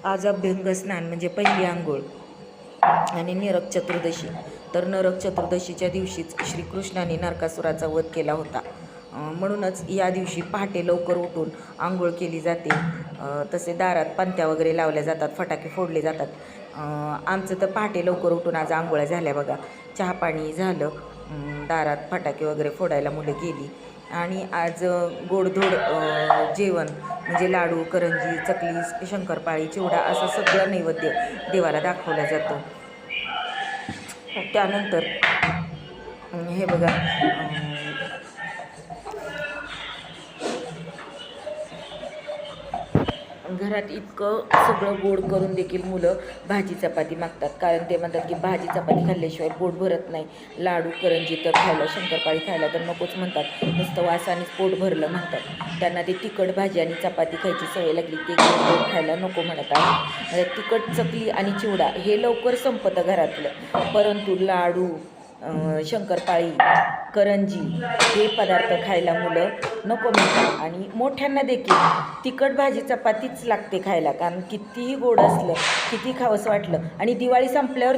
आज अभ्यंगस्नान म्हणजे पहिली आंघोळ आणि नरक चतुर्दशी. तर नरक चतुर्दशीच्या दिवशीच श्रीकृष्णाने नरकासुराचा वध केला होता. म्हणूनच या दिवशी पहाटे लवकर उठून आंघोळ केली जाते. तसे दारात पंत्या वगैरे लावल्या जातात, फटाके फोडले जातात. आमचं तर पहाटे लवकर उठून आज आंघोळ्या झाल्या बघा. चहा पाणी झालं, दारात फटाके वगैरे फोडायला मुलं गेली आणि आज गोडधोड जेवण म्हणजे लाडू, करंजी, चकली, शंकरपाळी, चिवडा असं सगळं नैवेद्य देवाला दाखवला जातो. त्यानंतर हे बघा, घरात इतकं सगळं गोड करून देखील मुलं भाजी चपाती मागतात. कारण ते म्हणतात की भाजी चपाती खाल्ल्याशिवाय पोट भरत नाही. लाडू, करंजी तर खायला, शंकरपाळी खायला तर नकोच म्हणतात. नुसतं वासानेच पोट भरलं म्हणतात. त्यांना ते तिखट भाजी आणि चपाती खायची सवय लागली, ते गोड खायला नको म्हणत आहे. तिखट चकली आणि चिवडा हे लवकर संपतं घरातलं, परंतु लाडू, शंकरपाळी, करंजी हे पदार्थ खायला मुलं नको म्हणतात. आणि मोठ्यांना देखील तिखट भाजी चपातीच लागते खायला, कारण कितीही गोड असलं, किती खावंसं वाटलं आणि दिवाळी संपल्यावर